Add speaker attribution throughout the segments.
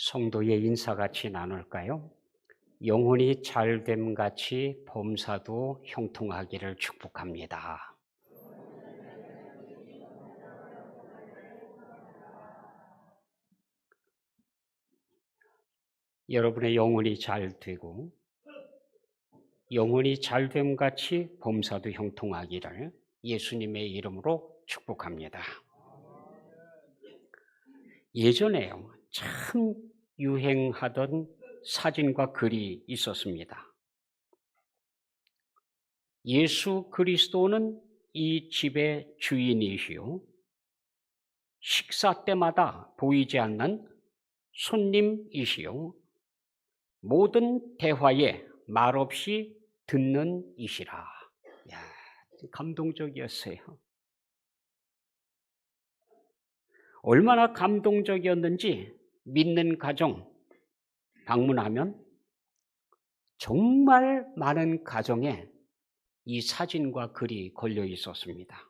Speaker 1: 성도의 인사같이 나눌까요? 영혼이 잘됨 같이 범사도 형통하기를 축복합니다. 여러분의 영혼이 잘 되고 영혼이 잘됨 같이 범사도 형통하기를 예수님의 이름으로 축복합니다. 예전에요, 참 유행하던 사진과 글이 있었습니다. 예수 그리스도는 이 집의 주인이시요, 식사 때마다 보이지 않는 손님이시요, 모든 대화에 말없이 듣는 이시라. 야, 감동적이었어요. 얼마나 감동적이었는지 믿는 가정 방문하면 정말 많은 가정에 이 사진과 글이 걸려 있었습니다.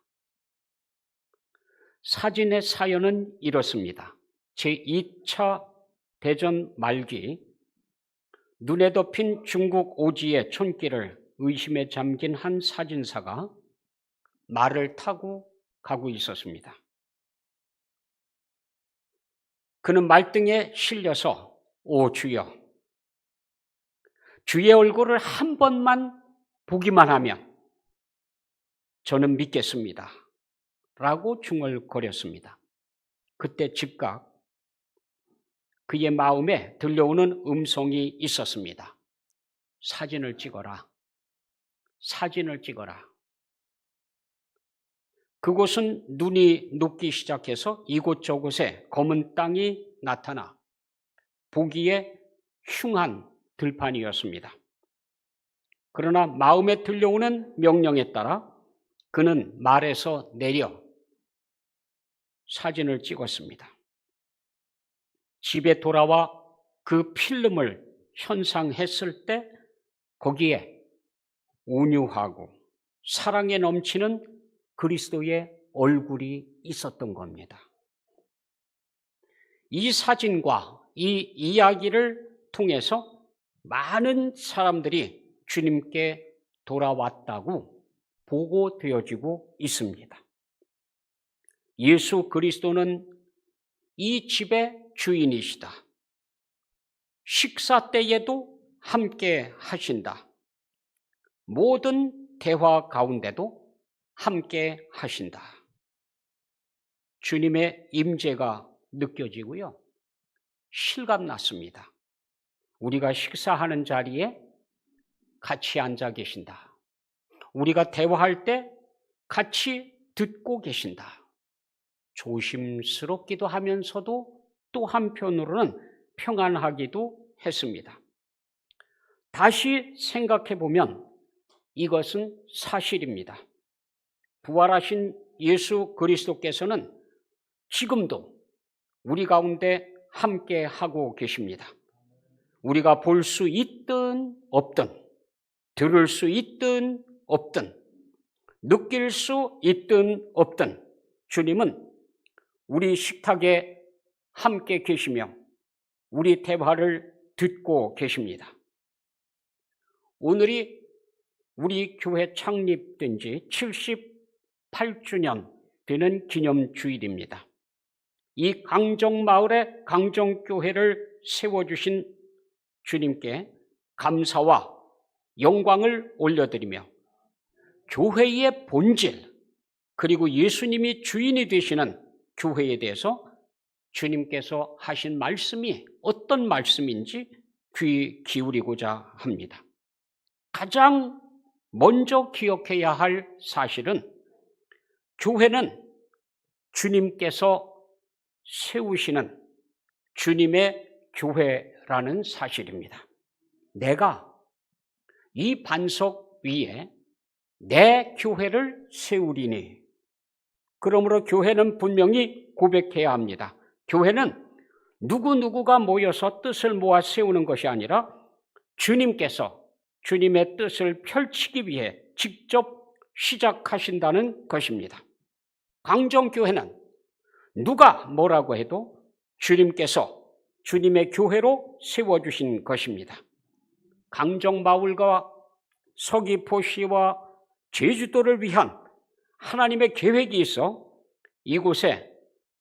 Speaker 1: 사진의 사연은 이렇습니다. 제2차 대전 말기, 눈에 덮인 중국 오지의 촌길을 의심에 잠긴 한 사진사가 말을 타고 가고 있었습니다. 그는 말등에 실려서 오 주여, 주의 얼굴을 한 번만 보기만 하면 저는 믿겠습니다 라고 중얼거렸습니다. 그때 즉각 그의 마음에 들려오는 음성이 있었습니다. 사진을 찍어라. 사진을 찍어라. 그곳은 눈이 녹기 시작해서 이곳저곳에 검은 땅이 나타나 보기에 흉한 들판이었습니다. 그러나 마음에 들려오는 명령에 따라 그는 말에서 내려 사진을 찍었습니다. 집에 돌아와 그 필름을 현상했을 때 거기에 온유하고 사랑에 넘치는 그리스도의 얼굴이 있었던 겁니다. 이 사진과 이 이야기를 통해서 많은 사람들이 주님께 돌아왔다고 보고되어지고 있습니다. 예수 그리스도는 이 집의 주인이시다. 식사 때에도 함께 하신다. 모든 대화 가운데도 함께 하신다. 주님의 임재가 느껴지고요, 실감났습니다. 우리가 식사하는 자리에 같이 앉아 계신다. 우리가 대화할 때 같이 듣고 계신다. 조심스럽기도 하면서도 또 한편으로는 평안하기도 했습니다. 다시 생각해 보면 이것은 사실입니다. 부활하신 예수 그리스도께서는 지금도 우리 가운데 함께 하고 계십니다. 우리가 볼 수 있든 없든, 들을 수 있든 없든, 느낄 수 있든 없든 주님은 우리 식탁에 함께 계시며 우리 대화를 듣고 계십니다. 오늘이 우리 교회 창립된 지 78주년 되는 기념주일입니다. 이 강정마을에 강정교회를 세워주신 주님께 감사와 영광을 올려드리며 교회의 본질, 그리고 예수님이 주인이 되시는 교회에 대해서 주님께서 하신 말씀이 어떤 말씀인지 귀 기울이고자 합니다. 가장 먼저 기억해야 할 사실은 교회는 주님께서 세우시는 주님의 교회라는 사실입니다. 내가 이 반석 위에 내 교회를 세우리니, 그러므로 교회는 분명히 고백해야 합니다. 교회는 누구누구가 모여서 뜻을 모아 세우는 것이 아니라 주님께서 주님의 뜻을 펼치기 위해 직접 시작하신다는 것입니다. 강정교회는 누가 뭐라고 해도 주님께서 주님의 교회로 세워주신 것입니다. 강정마을과 서귀포시와 제주도를 위한 하나님의 계획이 있어 이곳에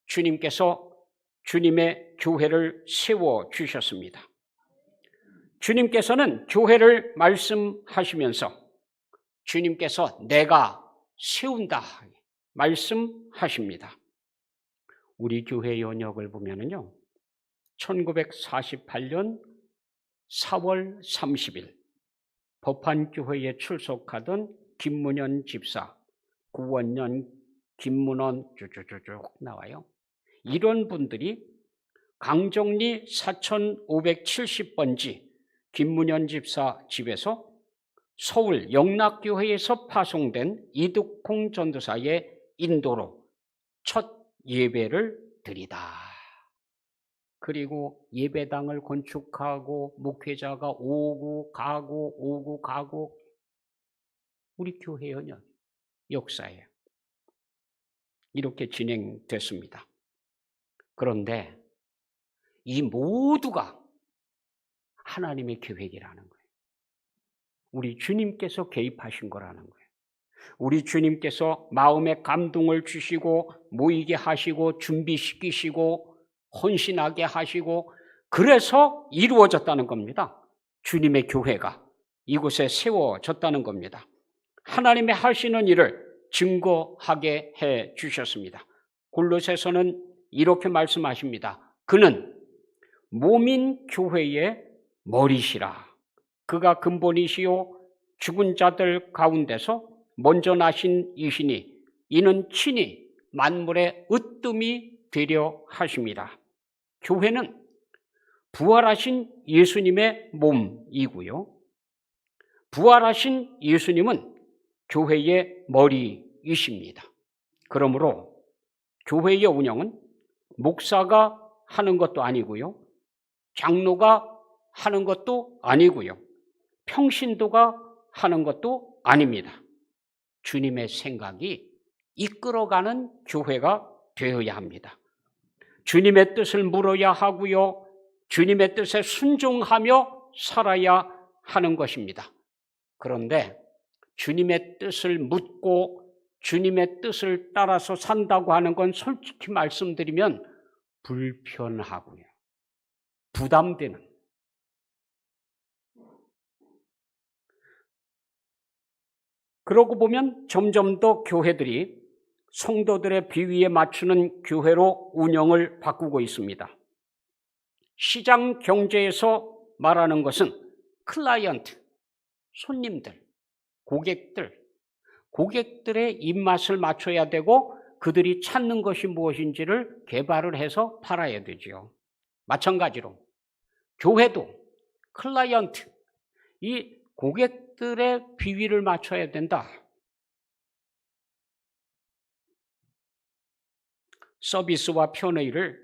Speaker 1: 주님께서 주님의 교회를 세워주셨습니다. 주님께서는 교회를 말씀하시면서 주님께서 내가 세운다 말씀하십니다. 우리 교회 연역을 보면은요, 1948년 4월 30일 법한교회에 출석하던 김문현 집사, 구원년 김문원 쭉쭉쭉 나와요. 이런 분들이 강정리 4570번지 김문현 집사 집에서 서울 영락교회에서 파송된 이득홍 전도사의 인도로 첫 예배를 드리다. 그리고 예배당을 건축하고 목회자가 오고 가고 우리 교회 연연 역사예요. 이렇게 진행됐습니다. 그런데 이 모두가 하나님의 계획이라는 거예요. 우리 주님께서 개입하신 거라는 거예요. 우리 주님께서 마음에 감동을 주시고 모이게 하시고 준비시키시고 헌신하게 하시고 그래서 이루어졌다는 겁니다. 주님의 교회가 이곳에 세워졌다는 겁니다. 하나님의 하시는 일을 증거하게 해 주셨습니다. 골로새서는 이렇게 말씀하십니다. 그는 몸인 교회의 머리시라. 그가 근본이시요 죽은 자들 가운데서 먼저 나신 이시니 이는 친히 만물의 으뜸이 되려 하심이라. 교회는 부활하신 예수님의 몸이고요. 부활하신 예수님은 교회의 머리이십니다. 그러므로 교회의 운영은 목사가 하는 것도 아니고요. 장로가 하는 것도 아니고요. 평신도가 하는 것도 아닙니다. 주님의 생각이 이끌어가는 교회가 되어야 합니다. 주님의 뜻을 물어야 하고요. 주님의 뜻에 순종하며 살아야 하는 것입니다. 그런데 주님의 뜻을 묻고 주님의 뜻을 따라서 산다고 하는 건 솔직히 말씀드리면 불편하고요. 부담되는. 그러고 보면 점점 더 교회들이 성도들의 비위에 맞추는 교회로 운영을 바꾸고 있습니다. 시장 경제에서 말하는 것은 클라이언트, 손님들, 고객들의 입맛을 맞춰야 되고 그들이 찾는 것이 무엇인지를 개발을 해서 팔아야 되죠. 마찬가지로 교회도 클라이언트, 이 고객들의 비위를 맞춰야 된다. 서비스와 편의를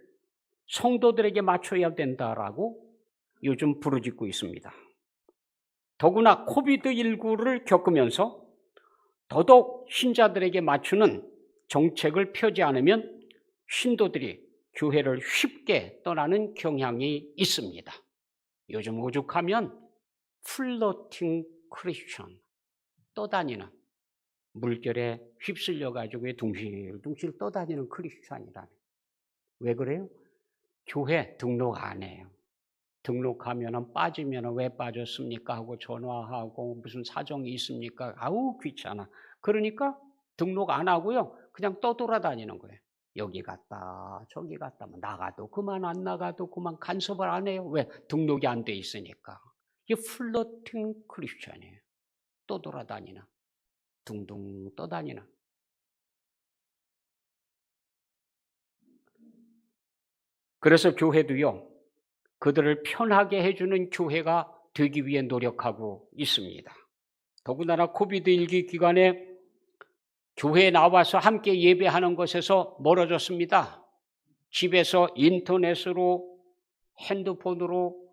Speaker 1: 성도들에게 맞춰야 된다라고 요즘 부르짖고 있습니다. 더구나 코비드19를 겪으면서 더더욱 신자들에게 맞추는 정책을 펴지 않으면 신도들이 교회를 쉽게 떠나는 경향이 있습니다. 요즘 오죽하면 플로팅 크리스천, 떠다니는, 물결에 휩쓸려가지고 둥실둥실 떠다니는 크리스천이라네. 왜 그래요? 교회 등록 안 해요. 등록하면 빠지면 왜 빠졌습니까 하고 전화하고 무슨 사정이 있습니까? 아우 귀찮아. 그러니까 등록 안 하고요. 그냥 떠돌아다니는 거예요. 여기 갔다 저기 갔다 나가도 그만 안 나가도 그만 간섭을 안 해요. 왜? 등록이 안 돼 있으니까. 이게 플로팅 크리스천이에요. 떠돌아다니는, 둥둥 떠다니는. 그래서 교회도요, 그들을 편하게 해주는 교회가 되기 위해 노력하고 있습니다. 더군다나 코비드19 기간에 교회에 나와서 함께 예배하는 것에서 멀어졌습니다. 집에서 인터넷으로, 핸드폰으로,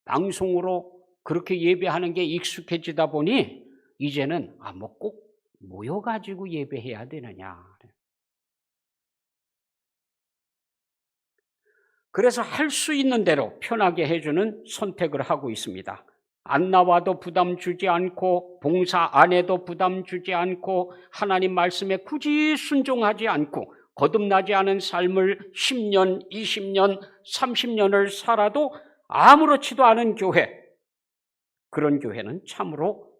Speaker 1: 방송으로 그렇게 예배하는 게 익숙해지다 보니 이제는 뭐 꼭 모여가지고 예배해야 되느냐. 그래서 할 수 있는 대로 편하게 해주는 선택을 하고 있습니다. 안 나와도 부담 주지 않고 봉사 안 해도 부담 주지 않고 하나님 말씀에 굳이 순종하지 않고 거듭나지 않은 삶을 10년, 20년, 30년을 살아도 아무렇지도 않은 교회, 그런 교회는 참으로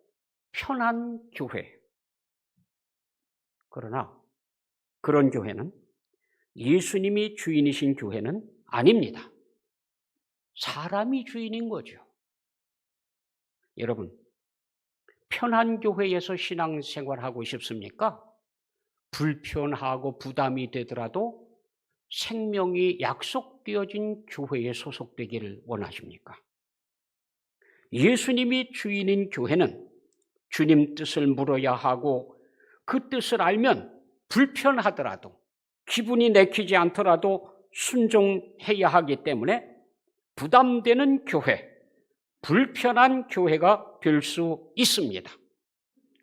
Speaker 1: 편한 교회. 그러나 그런 교회는 예수님이 주인이신 교회는 아닙니다. 사람이 주인인 거죠. 여러분, 편한 교회에서 신앙생활하고 싶습니까? 불편하고 부담이 되더라도 생명이 약속되어진 교회에 소속되기를 원하십니까? 예수님이 주인인 교회는 주님 뜻을 물어야 하고 그 뜻을 알면 불편하더라도 기분이 내키지 않더라도 순종해야 하기 때문에 부담되는 교회, 불편한 교회가 될 수 있습니다.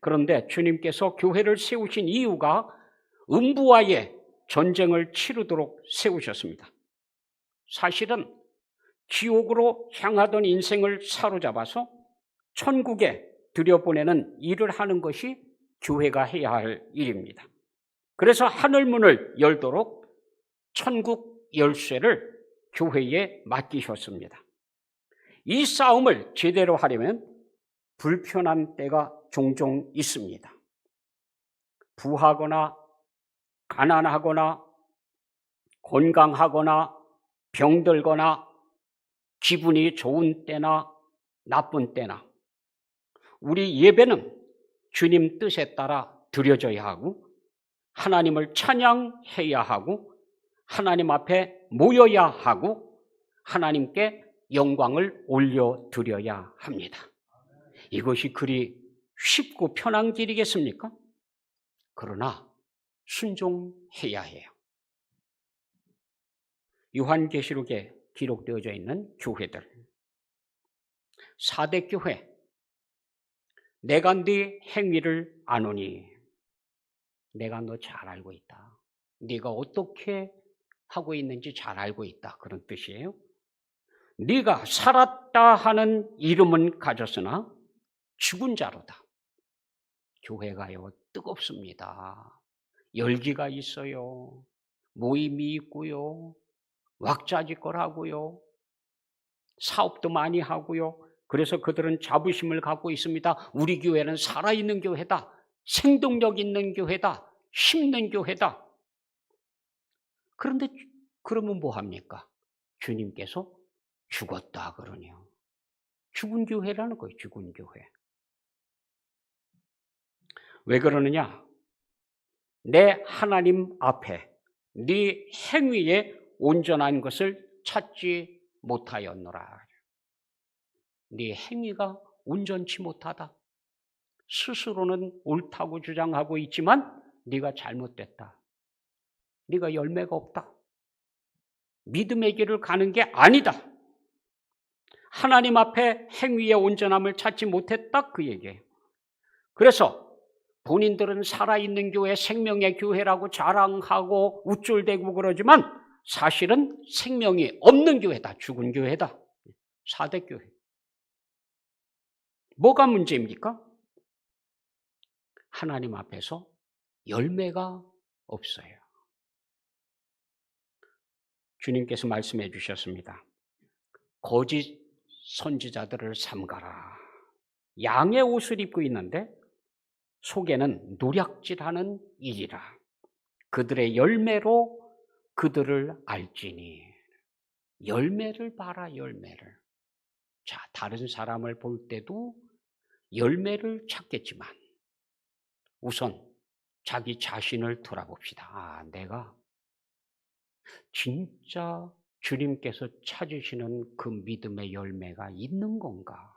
Speaker 1: 그런데 주님께서 교회를 세우신 이유가 음부와의 전쟁을 치르도록 세우셨습니다. 사실은 지옥으로 향하던 인생을 사로잡아서 천국에 들여보내는 일을 하는 것이 교회가 해야 할 일입니다. 그래서 하늘문을 열도록 천국 열쇠를 교회에 맡기셨습니다. 이 싸움을 제대로 하려면 불편한 때가 종종 있습니다. 부하거나 가난하거나 건강하거나 병들거나 기분이 좋은 때나 나쁜 때나 우리 예배는 주님 뜻에 따라 드려져야 하고 하나님을 찬양해야 하고 하나님 앞에 모여야 하고 하나님께 영광을 올려드려야 합니다. 이것이 그리 쉽고 편한 길이겠습니까? 그러나 순종해야 해요. 요한계시록에 기록되어져 있는 교회들, 4대 교회, 내가 네 행위를 아노니, 내가 너 잘 알고 있다. 네가 어떻게 하고 있는지 잘 알고 있다. 그런 뜻이에요. 네가 살았다 하는 이름은 가졌으나 죽은 자로다. 교회가요, 뜨겁습니다. 열기가 있어요. 모임이 있고요. 왁자지껄 하고요. 사업도 많이 하고요. 그래서 그들은 자부심을 갖고 있습니다. 우리 교회는 살아있는 교회다. 생동력 있는 교회다. 힘있는 교회다. 그런데 그러면 뭐 합니까? 주님께서 죽었다 그러네요. 죽은 교회라는 거예요. 죽은 교회. 왜 그러느냐? 내 하나님 앞에 네 행위에 온전한 것을 찾지 못하였노라. 네 행위가 온전치 못하다. 스스로는 옳다고 주장하고 있지만 네가 잘못됐다. 네가 열매가 없다. 믿음의 길을 가는 게 아니다. 하나님 앞에 행위의 온전함을 찾지 못했다 그 얘기예요. 그래서 본인들은 살아있는 교회, 생명의 교회라고 자랑하고 우쭐대고 그러지만 사실은 생명이 없는 교회다. 죽은 교회다. 4대 교회. 뭐가 문제입니까? 하나님 앞에서 열매가 없어요. 주님께서 말씀해 주셨습니다. 거짓 선지자들을 삼가라. 양의 옷을 입고 있는데 속에는 노략질하는 일이라. 그들의 열매로 그들을 알지니. 열매를 봐라, 열매를. 자, 다른 사람을 볼 때도 열매를 찾겠지만 우선 자기 자신을 돌아봅시다. 아, 내가 진짜 주님께서 찾으시는 그 믿음의 열매가 있는 건가?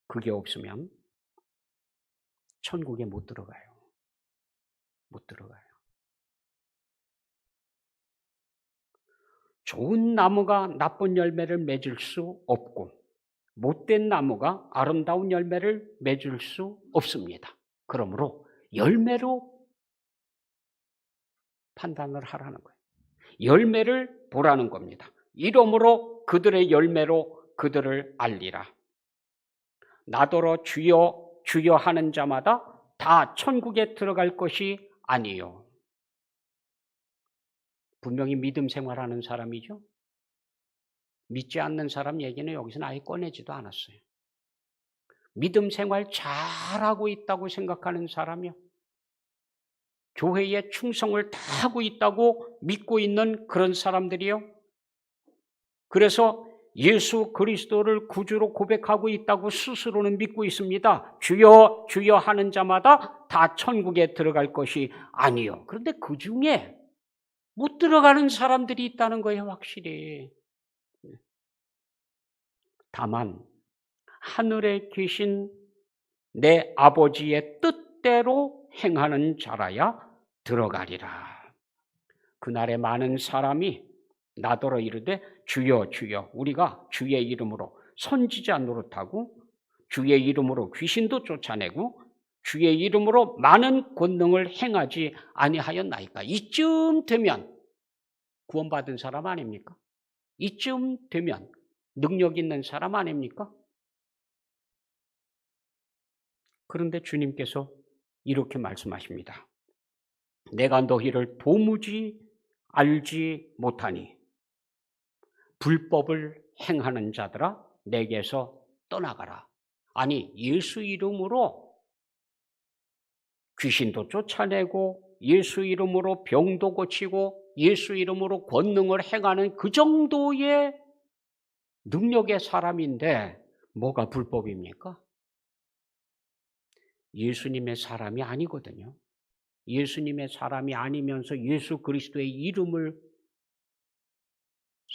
Speaker 1: 그게 없으면 천국에 못 들어가요. 못 들어가요. 좋은 나무가 나쁜 열매를 맺을 수 없고 못된 나무가 아름다운 열매를 맺을 수 없습니다. 그러므로 열매로 판단을 하라는 거예요. 열매를 보라는 겁니다. 이러므로 그들의 열매로 그들을 알리라. 나더러 주여 주여 하는 자마다 다 천국에 들어갈 것이 아니요. 분명히 믿음 생활하는 사람이죠. 믿지 않는 사람 얘기는 여기서는 아예 꺼내지도 않았어요. 믿음 생활 잘하고 있다고 생각하는 사람이요. 교회에 충성을 다 하고 있다고 믿고 있는 그런 사람들이요. 그래서 예수 그리스도를 구주로 고백하고 있다고 스스로는 믿고 있습니다. 주여 주여 하는 자마다 다 천국에 들어갈 것이 아니요. 그런데 그 중에 못 들어가는 사람들이 있다는 거예요, 확실히. 다만 하늘에 계신 내 아버지의 뜻대로 행하는 자라야 들어가리라. 그날에 많은 사람이 나더러 이르되 주여 주여 우리가 주의 이름으로 선지자 노릇하고 주의 이름으로 귀신도 쫓아내고 주의 이름으로 많은 권능을 행하지 아니하였나이까. 이쯤 되면 구원받은 사람 아닙니까? 이쯤 되면 능력 있는 사람 아닙니까? 그런데 주님께서 이렇게 말씀하십니다. 내가 너희를 도무지 알지 못하니 불법을 행하는 자들아 내게서 떠나가라. 아니, 예수 이름으로 귀신도 쫓아내고 예수 이름으로 병도 고치고 예수 이름으로 권능을 행하는 그 정도의 능력의 사람인데 뭐가 불법입니까? 예수님의 사람이 아니거든요. 예수님의 사람이 아니면서 예수 그리스도의 이름을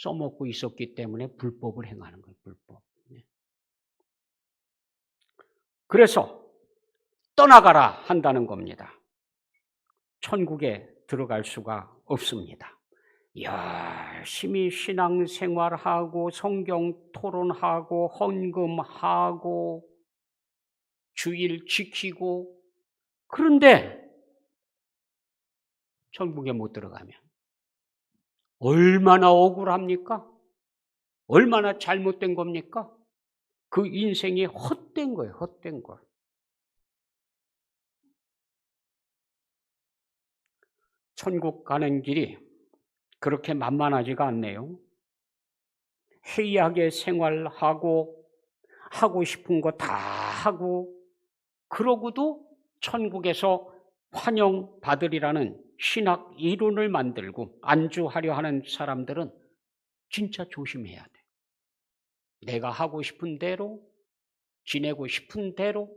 Speaker 1: 써먹고 있었기 때문에 불법을 행하는 거예요. 불법. 그래서 떠나가라 한다는 겁니다. 천국에 들어갈 수가 없습니다. 열심히 신앙생활하고 성경 토론하고 헌금하고 주일 지키고 그런데 천국에 못 들어가면 얼마나 억울합니까? 얼마나 잘못된 겁니까? 그 인생이 헛된 거예요. 헛된 거. 천국 가는 길이 그렇게 만만하지가 않네요. 해이하게 생활하고 하고 싶은 거 다 하고 그러고도 천국에서 환영받으리라는 신학 이론을 만들고 안주하려 하는 사람들은 진짜 조심해야 돼. 내가 하고 싶은 대로 지내고 싶은 대로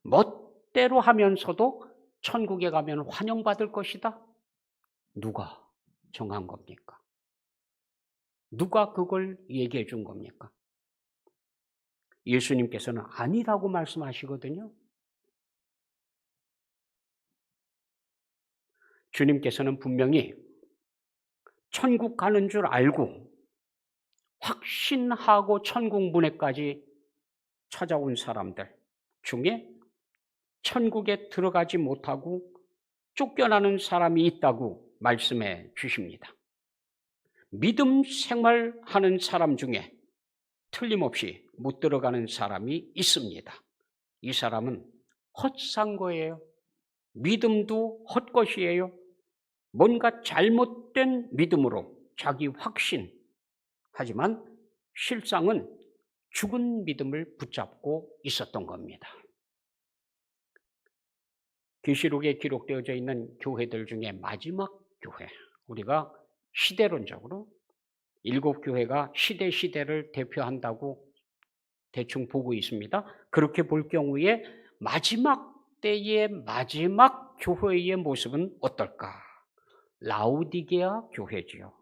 Speaker 1: 멋대로 하면서도 천국에 가면 환영받을 것이다. 누가 정한 겁니까? 누가 그걸 얘기해 준 겁니까? 예수님께서는 아니라고 말씀하시거든요. 주님께서는 분명히 천국 가는 줄 알고 확신하고 천국 문에까지 찾아온 사람들 중에 천국에 들어가지 못하고 쫓겨나는 사람이 있다고 말씀해 주십니다. 믿음 생활하는 사람 중에 틀림없이 못 들어가는 사람이 있습니다. 이 사람은 헛산 거예요. 믿음도 헛것이에요. 뭔가 잘못된 믿음으로 자기 확신, 하지만 실상은 죽은 믿음을 붙잡고 있었던 겁니다. 계시록에 기록되어져 있는 교회들 중에 마지막 교회, 우리가 시대론적으로 7교회가 시대를 대표한다고 대충 보고 있습니다. 그렇게 볼 경우에 마지막 때의 마지막 교회의 모습은 어떨까? 라오디게아 교회지요.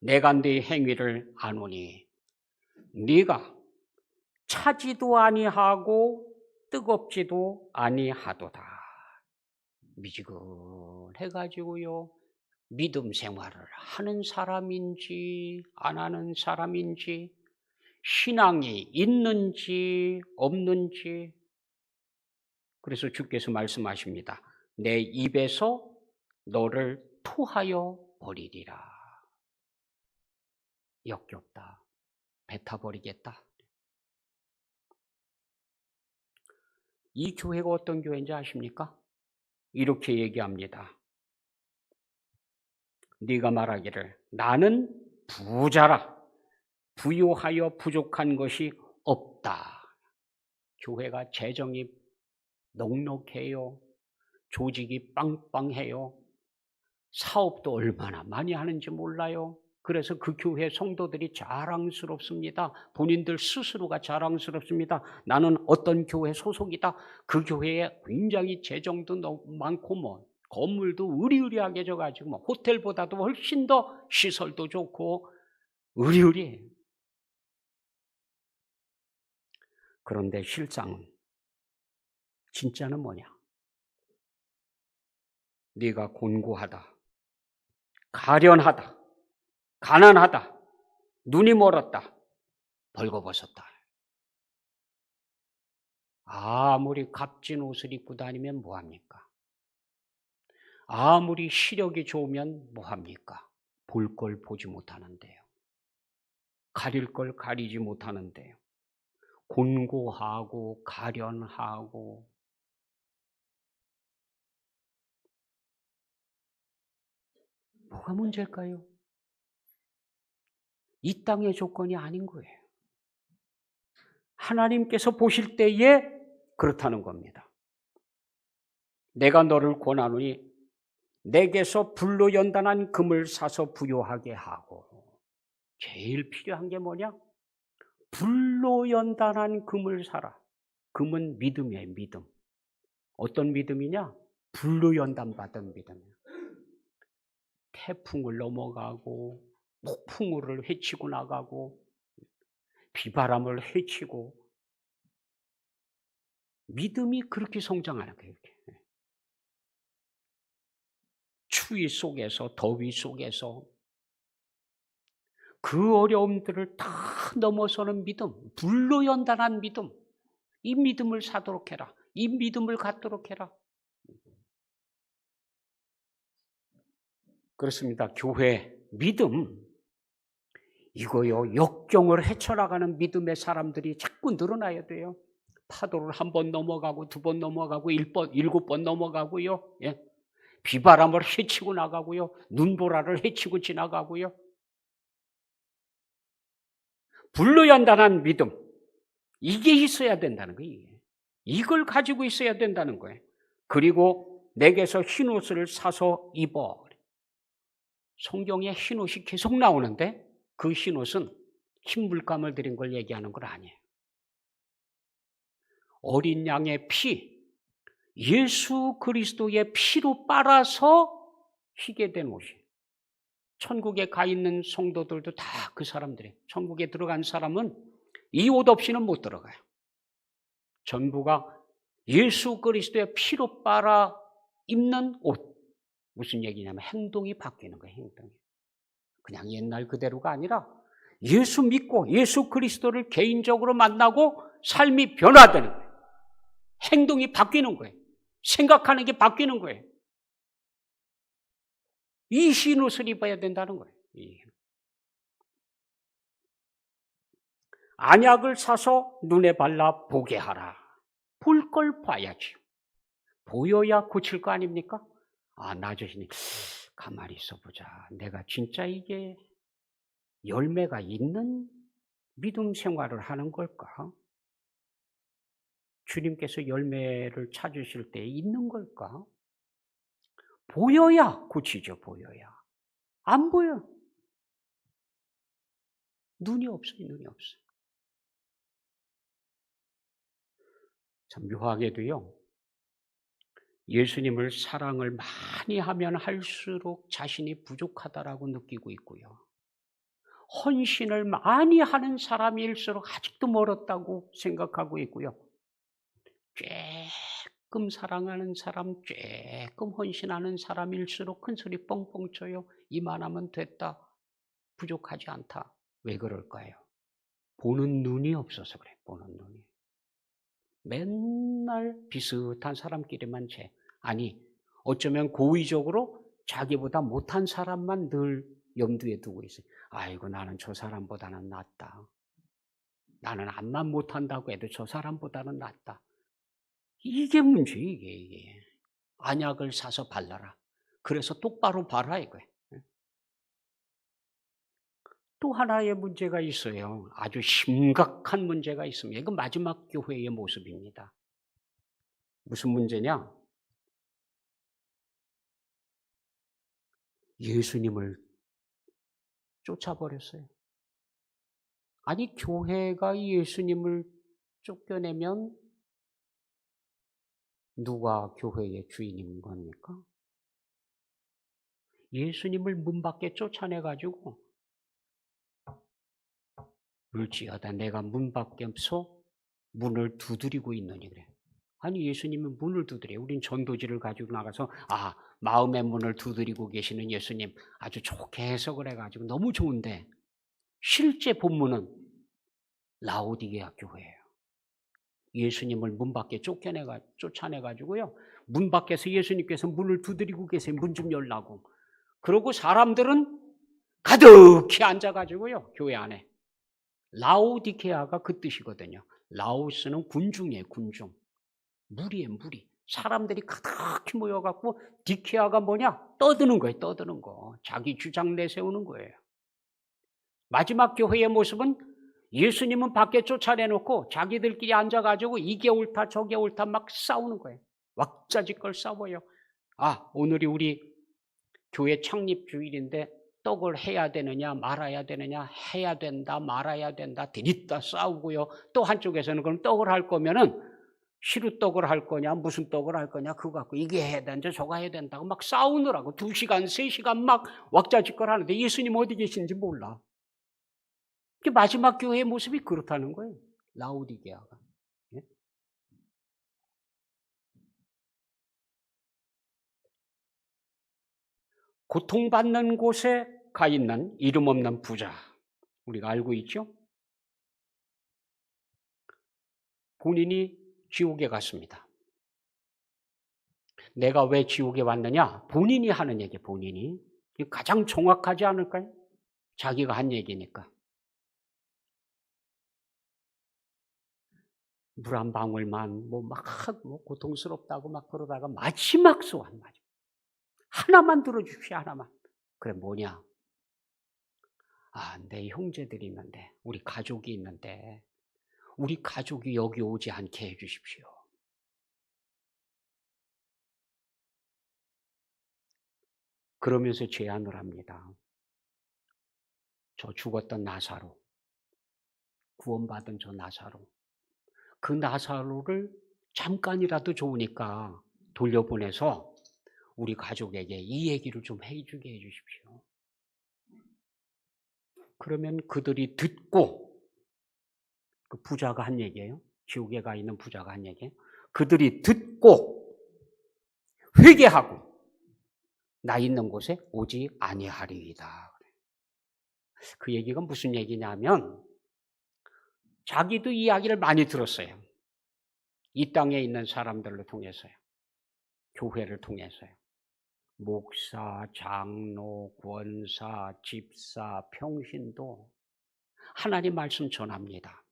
Speaker 1: 내가 네 행위를 아노니 네가 차지도 아니하고 뜨겁지도 아니하도다. 미지근해가지고요. 믿음 생활을 하는 사람인지 안 하는 사람인지 신앙이 있는지 없는지. 그래서 주께서 말씀하십니다. 내 입에서 너를 토하여 버리리라. 역겹다. 뱉어버리겠다. 이 교회가 어떤 교회인지 아십니까? 이렇게 얘기합니다. 네가 말하기를 나는 부자라. 부요하여 부족한 것이 없다. 교회가 재정이 넉넉해요. 조직이 빵빵해요. 사업도 얼마나 많이 하는지 몰라요. 그래서 그 교회 성도들이 자랑스럽습니다. 본인들 스스로가 자랑스럽습니다. 나는 어떤 교회 소속이다. 그 교회에 굉장히 재정도 너무 많고 뭐 건물도 으리으리하게 져가지고 뭐 호텔보다도 훨씬 더 시설도 좋고 으리으리해요. 그런데 실상은 진짜는 뭐냐? 네가 곤고하다, 가련하다, 가난하다, 눈이 멀었다, 벌거벗었다. 아무리 값진 옷을 입고 다니면 뭐합니까? 아무리 시력이 좋으면 뭐합니까? 볼 걸 보지 못하는데요. 가릴 걸 가리지 못하는데요. 곤고하고 가련하고 뭐가 문제일까요? 이 땅의 조건이 아닌 거예요. 하나님께서 보실 때에 그렇다는 겁니다. 내가 너를 권하노니 내게서 불로 연단한 금을 사서 부요하게 하고. 제일 필요한 게 뭐냐? 불로 연단한 금을 사라. 금은 믿음이에요, 믿음. 어떤 믿음이냐? 불로 연단받은 믿음이에요. 태풍을 넘어가고 폭풍우를 헤치고 나가고 비바람을 헤치고 믿음이 그렇게 성장하는 거예요. 추위 속에서 더위 속에서 그 어려움들을 다 넘어서는 믿음, 불로 연단한 믿음, 이 믿음을 사도록 해라. 이 믿음을 갖도록 해라. 그렇습니다. 교회 믿음 이거요. 역경을 헤쳐나가는 믿음의 사람들이 자꾸 늘어나야 돼요. 파도를 한 번 넘어가고 두 번 넘어가고 7번 넘어가고요. 예. 비바람을 헤치고 나가고요. 눈보라를 헤치고 지나가고요. 불로 연단한 믿음. 이게 있어야 된다는 거예요. 이걸 가지고 있어야 된다는 거예요. 그리고 내게서 흰옷을 사서 입어. 성경에 흰옷이 계속 나오는데 그 흰옷은 흰 물감을 들인 걸 얘기하는 건 아니에요. 어린 양의 피, 예수 그리스도의 피로 빨아서 희게 된 옷이에요. 천국에 가 있는 성도들도 다 그 사람들이에요. 천국에 들어간 사람은 이 옷 없이는 못 들어가요. 전부가 예수 그리스도의 피로 빨아 입는 옷. 무슨 얘기냐면 행동이 바뀌는 거예요. 행동이. 그냥 옛날 그대로가 아니라 예수 믿고 예수 그리스도를 개인적으로 만나고 삶이 변화되는 거예요. 행동이 바뀌는 거예요. 생각하는 게 바뀌는 거예요. 이 흰 옷을 입어야 된다는 거예요. 안약을 사서 눈에 발라 보게 하라. 볼 걸 봐야지. 보여야 고칠 거 아닙니까? 나 자신이 가만히 있어보자. 내가 진짜 이게 열매가 있는 믿음 생활을 하는 걸까? 주님께서 열매를 찾으실 때 있는 걸까? 보여야 고치죠, 보여야. 안 보여. 눈이 없어요, 눈이 없어요. 참 묘하게도요, 예수님을 사랑을 많이 하면 할수록 자신이 부족하다라고 느끼고 있고요. 헌신을 많이 하는 사람일수록 아직도 멀었다고 생각하고 있고요. 조금 사랑하는 사람, 조금 헌신하는 사람일수록 큰소리 뻥뻥 쳐요. 이만하면 됐다. 부족하지 않다. 왜 그럴까요? 보는 눈이 없어서 그래. 보는 눈이. 맨날 비슷한 사람끼리만 어쩌면 고의적으로 자기보다 못한 사람만 늘 염두에 두고 있어요. 아이고, 나는 저 사람보다는 낫다. 나는 암만 못한다고 해도 저 사람보다는 낫다. 이게 문제예요, 이게. 안약을 사서 발라라. 그래서 똑바로 봐라, 이거예요. 또 하나의 문제가 있어요. 아주 심각한 문제가 있습니다. 이건 마지막 교회의 모습입니다. 무슨 문제냐? 예수님을 쫓아버렸어요. 아니, 교회가 예수님을 쫓겨내면 누가 교회의 주인인 겁니까? 예수님을 문 밖에 쫓아내가지고 물지어다 내가 문 밖에서 문을 두드리고 있느니 그래. 아니, 예수님은 문을 두드려요. 우린 전도지를 가지고 나가서 마음의 문을 두드리고 계시는 예수님 아주 좋게 해석을 해가지고 너무 좋은데 실제 본문은 라오디게아 교회예요. 예수님을 문 밖에 쫓아내가지고요. 문 밖에서 예수님께서 문을 두드리고 계세요. 문 좀 열라고. 그러고 사람들은 가득히 앉아가지고요. 교회 안에. 라오디게아가 그 뜻이거든요. 라오스는 군중이에요. 군중. 무리예요. 무리. 사람들이 가득히 모여갖고 디케아가 뭐냐? 떠드는 거예요. 떠드는 거. 자기 주장 내세우는 거예요. 마지막 교회의 모습은 예수님은 밖에 쫓아내놓고 자기들끼리 앉아가지고 이게 옳다 저게 옳다 막 싸우는 거예요. 왁자지껄 싸워요. 오늘이 우리 교회 창립 주일인데 떡을 해야 되느냐 말아야 되느냐, 해야 된다 말아야 된다 들이다 싸우고요. 또 한쪽에서는 그럼 떡을 할 거면은 시루떡을 할 거냐 무슨 떡을 할 거냐 그거 갖고 이게 해야 된다 저거 해야 된다고 막 싸우느라고 2시간 3시간 막 왁자지껄 하는데 예수님 어디 계신지 몰라. 마지막 교회의 모습이 그렇다는 거예요. 라오디게아가. 예? 고통받는 곳에 가 있는 이름 없는 부자. 우리가 알고 있죠? 본인이 지옥에 갔습니다. 내가 왜 지옥에 왔느냐? 본인이 하는 얘기, 본인이. 가장 정확하지 않을까요? 자기가 한 얘기니까. 물 한 방울만 막 고통스럽다고 막 그러다가 마지막 소원 하나만 들어주십시오. 하나만. 그래 뭐냐? 내 형제들이 있는데 우리 가족이 있는데 우리 가족이 여기 오지 않게 해주십시오. 그러면서 제안을 합니다. 저 죽었던 나사로, 구원받은 저 나사로, 그 나사로를 잠깐이라도 좋으니까 돌려보내서 우리 가족에게 이 얘기를 좀 해주게 해주십시오. 그러면 그들이 듣고, 그 부자가 한 얘기예요. 지옥에 가 있는 부자가 한 얘기예요. 그들이 듣고 회개하고 나 있는 곳에 오지 아니하리이다. 그 얘기가 무슨 얘기냐면 자기도 이야기를 많이 들었어요. 이 땅에 있는 사람들을 통해서요. 교회를 통해서요. 목사, 장로, 권사, 집사, 평신도 하나님 말씀 전합니다.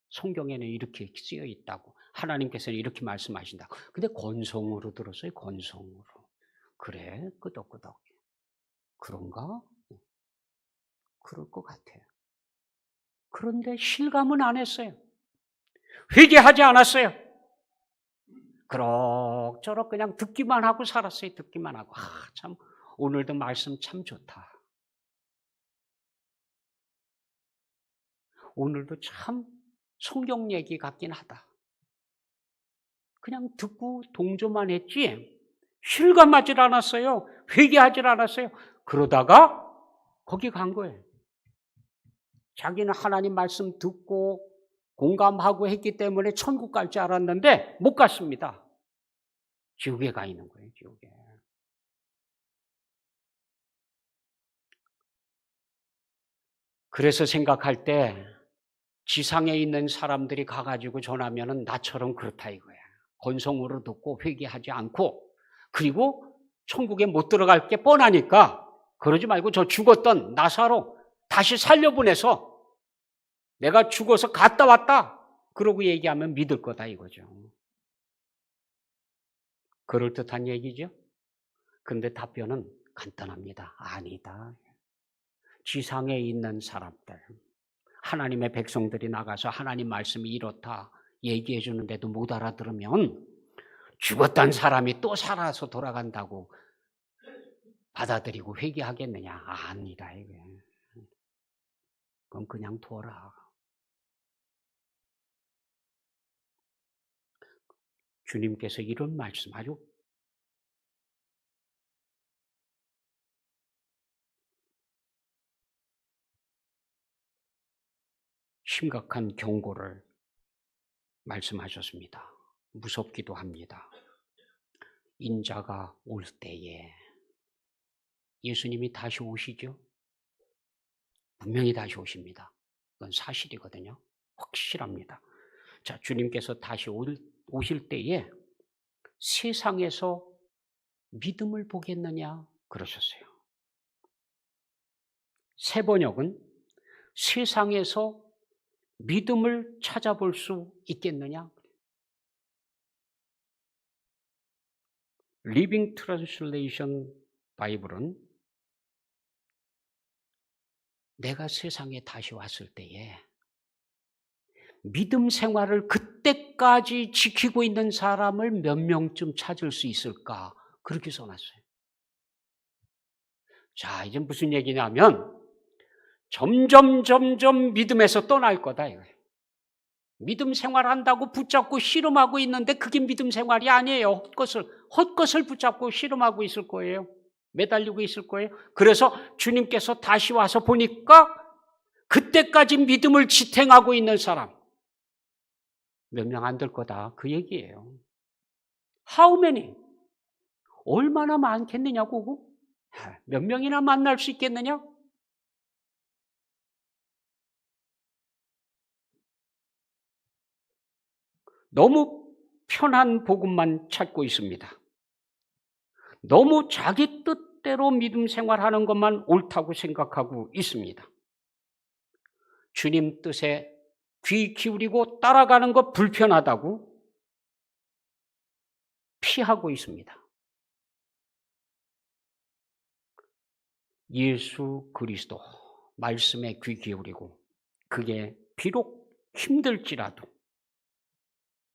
Speaker 1: 성경에는 이렇게 쓰여 있다고. 하나님께서는 이렇게 말씀하신다. 근데 건성으로 들었어요. 건성으로. 그래? 끄덕끄덕. 그런가? 그럴 것 같아요. 그런데 실감은 안 했어요. 회개하지 않았어요. 그럭저럭 그냥 듣기만 하고 살았어요. 듣기만 하고. 참 오늘도 말씀 참 좋다. 오늘도 참 성경 얘기 같긴 하다. 그냥 듣고 동조만 했지 실감하지 않았어요. 회개하지 않았어요. 그러다가 거기 간 거예요. 자기는 하나님 말씀 듣고 공감하고 했기 때문에 천국 갈 줄 알았는데 못 갔습니다. 지옥에 가 있는 거예요. 지옥에. 그래서 생각할 때 지상에 있는 사람들이 가가지고 전하면은 나처럼 그렇다 이거야. 건성으로 듣고 회개하지 않고 그리고 천국에 못 들어갈 게 뻔하니까 그러지 말고 저 죽었던 나사로 다시 살려보내서 내가 죽어서 갔다 왔다 그러고 얘기하면 믿을 거다 이거죠. 그럴듯한 얘기죠. 그런데 답변은 간단합니다. 아니다. 지상에 있는 사람들, 하나님의 백성들이 나가서 하나님 말씀이 이렇다 얘기해 주는데도 못 알아들으면 죽었던 사람이 또 살아서 돌아간다고 받아들이고 회개하겠느냐? 아니다. 이게. 그건 그냥 둬라. 주님께서 이런 말씀 아주 심각한 경고를 말씀하셨습니다. 무섭기도 합니다. 인자가 올 때에 예수님이 다시 오시죠? 분명히 다시 오십니다. 그건 사실이거든요. 확실합니다. 자, 주님께서 다시 오실 때에 세상에서 믿음을 보겠느냐 그러셨어요. 새 번역은 세상에서 믿음을 찾아볼 수 있겠느냐? 리빙 트랜슬레이션 바이블은 내가 세상에 다시 왔을 때에 믿음 생활을 그때까지 지키고 있는 사람을 몇 명쯤 찾을 수 있을까? 그렇게 써놨어요. 자, 이제 무슨 얘기냐면 점점 믿음에서 떠날 거다 이거예요. 믿음 생활한다고 붙잡고 씨름하고 있는데 그게 믿음 생활이 아니에요. 헛것을 붙잡고 씨름하고 있을 거예요. 매달리고 있을 거예요. 그래서 주님께서 다시 와서 보니까 그때까지 믿음을 지탱하고 있는 사람 몇 명 안 될 거다. 그 얘기예요. How many? 얼마나 많겠느냐고. 몇 명이나 만날 수 있겠느냐? 너무 편한 복음만 찾고 있습니다. 너무 자기 뜻대로 믿음 생활하는 것만 옳다고 생각하고 있습니다. 주님 뜻에 귀 기울이고 따라가는 것 불편하다고 피하고 있습니다. 예수 그리스도 말씀에 귀 기울이고 그게 비록 힘들지라도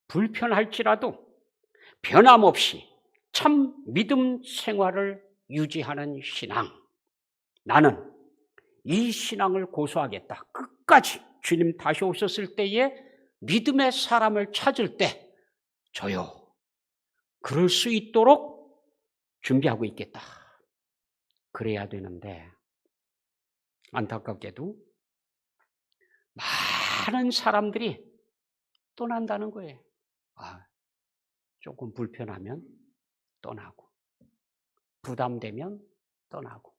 Speaker 1: 불편할지라도 변함없이 참 믿음 생활을 유지하는 신앙. 나는 이 신앙을 고수하겠다. 끝까지 주님 다시 오셨을 때에 믿음의 사람을 찾을 때 저요. 그럴 수 있도록 준비하고 있겠다. 그래야 되는데 안타깝게도 많은 사람들이 떠난다는 거예요. 조금 불편하면 떠나고 부담되면 떠나고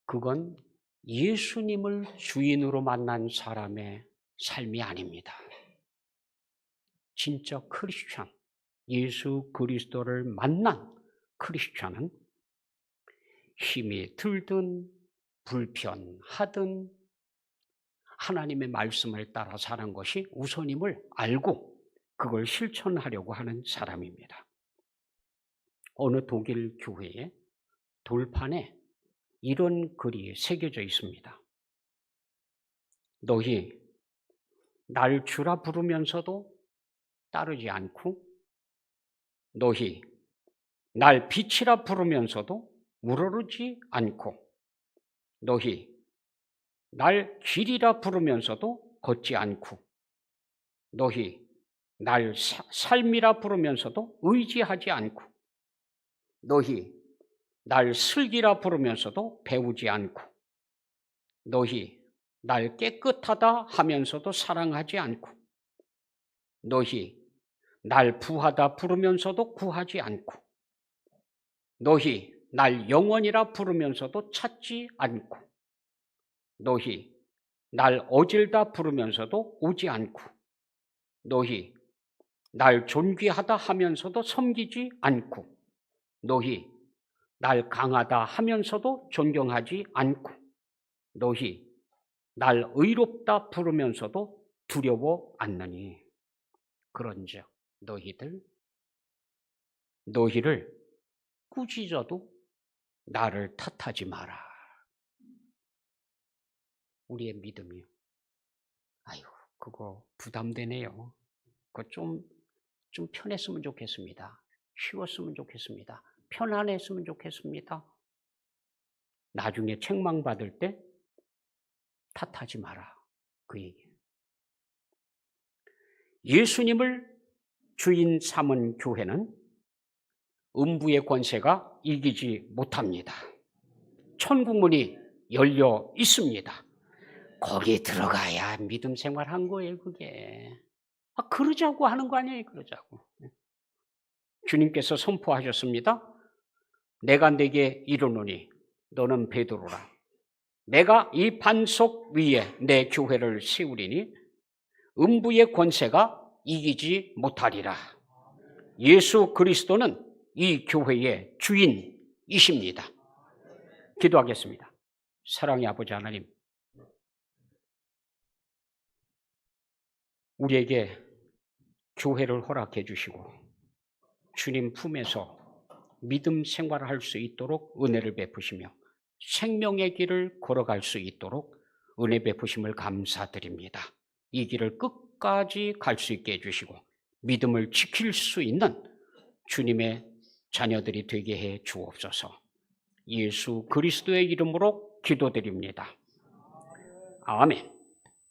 Speaker 1: 그건 예수님을 주인으로 만난 사람의 삶이 아닙니다. 진짜 크리스찬, 예수 그리스도를 만난 크리스찬은 힘이 들든 불편하든 하나님의 말씀을 따라 사는 것이 우선임을 알고 그걸 실천하려고 하는 사람입니다. 어느 독일 교회에 돌판에 이런 글이 새겨져 있습니다. 너희 날 주라 부르면서도 따르지 않고 너희 날 빛이라 부르면서도 우러르지 않고 너희 날 길이라 부르면서도 걷지 않고 너희 날 삶이라 부르면서도 의지하지 않고 너희 날 슬기라 부르면서도 배우지 않고 너희 날 깨끗하다 하면서도 사랑하지 않고 너희 날 부하다 부르면서도 구하지 않고 너희 날 영원이라 부르면서도 찾지 않고 너희 날 어질다 부르면서도 오지 않고 너희 날 존귀하다 하면서도 섬기지 않고, 너희 날 강하다 하면서도 존경하지 않고, 너희 날 의롭다 부르면서도 두려워 않느니, 그런즉 너희를 꾸짖어도 나를 탓하지 마라. 우리의 믿음이, 아유, 그거 부담되네요. 그거 좀 편했으면 좋겠습니다. 쉬웠으면 좋겠습니다. 편안했으면 좋겠습니다. 나중에 책망받을 때 탓하지 마라. 그 얘기예요. 예수님을 주인 삼은 교회는 음부의 권세가 이기지 못합니다. 천국문이 열려 있습니다. 거기 들어가야 믿음 생활한 거예요, 그게. 그러자고 하는 거 아니에요, 그러자고. 주님께서 선포하셨습니다. 내가 네게 이르노니 너는 베드로라. 내가 이 반석 위에 내 교회를 세우리니 음부의 권세가 이기지 못하리라. 예수 그리스도는 이 교회의 주인이십니다. 기도하겠습니다. 사랑의 아버지 하나님, 우리에게 교회를 허락해 주시고 주님 품에서 믿음 생활을 할 수 있도록 은혜를 베푸시며 생명의 길을 걸어갈 수 있도록 은혜 베푸심을 감사드립니다. 이 길을 끝까지 갈 수 있게 해주시고 믿음을 지킬 수 있는 주님의 자녀들이 되게 해 주옵소서. 예수 그리스도의 이름으로 기도드립니다. 아멘.